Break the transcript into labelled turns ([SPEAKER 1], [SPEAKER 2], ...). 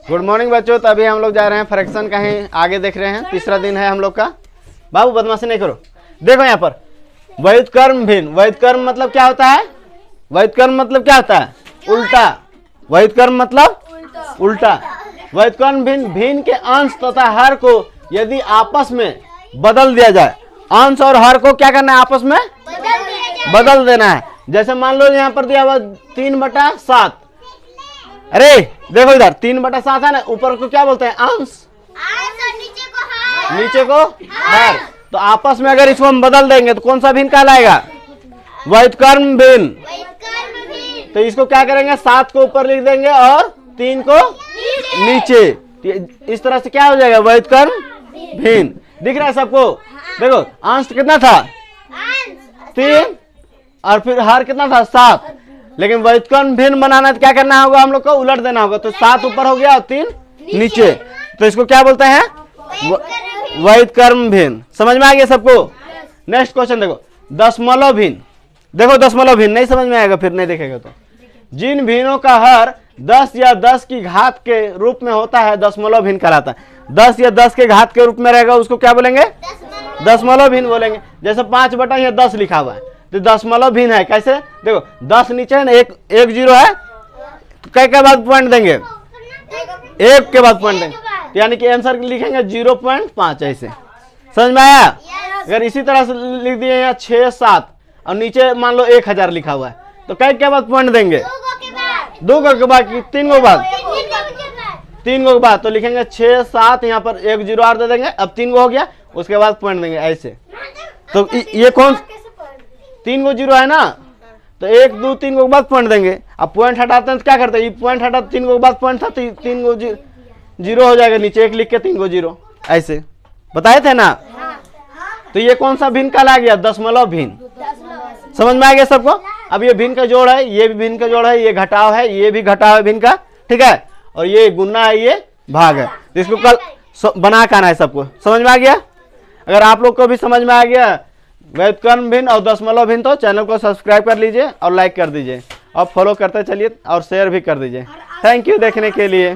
[SPEAKER 1] Good morning बच्चों। तो अभी हम लोग जा रहे हैं फ्रैक्शन कहीं आगे देख रहे हैं, तीसरा दिन है हम लोग का। बाबू बदमाशी नहीं करो। देखो यहाँ पर व्युत्क्रम भिन्न। व्युत्क्रम मतलब क्या होता है? व्युत्क्रम मतलब क्या होता है? उल्टा। व्युत्क्रम मतलब उल्टा। व्युत्क्रम भिन्न, भिन्न के अंश तथा हर को यदि आपस में बदल दिया जाए, अंश और हर को क्या करना है? आपस में बदल देना है। जैसे मान लो यहाँ पर दिया हुआ 3/7। अरे देखो इधर 3/7 है ना, ऊपर को क्या बोलते हैं? अंश, नीचे को हर। तो आपस में अगर इसको हम बदल देंगे तो कौन सा भिन्न कहलाएगा? व्युत्क्रम भिन्न। तो इसको क्या करेंगे? 7 को ऊपर लिख देंगे और 3 को नीचे। इस तरह से क्या हो जाएगा? व्युत्क्रम भिन्न। दिख रहा है सबको? देखो अंश कितना था? 3 और फिर हर कितना था? 7। लेकिन व्युत्क्रम भिन्न बनाना तो क्या करना होगा? हम लोग को उलट देना होगा। तो 7 ऊपर हो गया और 3 नीचे। तो इसको क्या बोलते हैं? व्युत्क्रम भिन्न। समझ में आ गया सबको? नेक्स्ट क्वेश्चन देखो, दशमलव भिन्न। देखो दशमलव भिन्न नहीं समझ में आएगा फिर नहीं देखेगा तो। जिन भिन्नों का हर 10 या 10 की घात के रूप में होता है दशमलव भिन्न कहलाता है। 10 या 10 के घात के रूप में रहेगा उसको क्या बोलेंगे? दशमलव भिन्न बोलेंगे। जैसे 5/10 लिखा हुआ है तो दशमलव भिन्न है। कैसे? देखो 10 नीचे है ना, एक जीरो है, तो कई के बाद पॉइंट देंगे? एक के बाद पॉइंट देंगे, तो यानी कि आंसर लिखेंगे 0.5 ऐसे। समझ में आया? अगर इसी तरह से लिख दिए यहाँ 6, 7 और नीचे मान लो 1000 लिखा हुआ है तो कई के बाद पॉइंट देंगे? 2 के बाद, 3 के बाद, 3 के बाद। तो लिखेंगे 6, 7, यहाँ पर 1 जीरो और दे देंगे। अब 3 हो गया, उसके बाद पॉइंट देंगे ऐसे। तो ये कौन 3 को जीरो है ना, तो 1, 2, 3 के बाद पॉइंट देंगे। अब पॉइंट हटाते हैं तो क्या करते हैं? ये पॉइंट हटा 3 के बाद पॉइंट था तो 3 को जीरो हो जाएगा, नीचे 1 लिख के 3 को जीरो ऐसे बताए थे ना। तो ये कौन सा भिन्न कहला गया? दशमलव भिन्न। समझ में आ गया सबको? अब ये भिन्न का जोड़ है, ये भी भिन्न का जोड़ है, ये घटाव है, ये भी घटाव है भिन्न का, ठीक है। और ये गुना है, ये भाग है। तो इसको कल बना के आना है सबको। समझ में आ गया? अगर आप लोग को भी समझ में आ गया व्युत्क्रम भिन्न और दशमलव भिन्न तो चैनल को सब्सक्राइब कर लीजिए और लाइक कर दीजिए और फॉलो करते चलिए और शेयर भी कर दीजिए। थैंक यू देखने के लिए।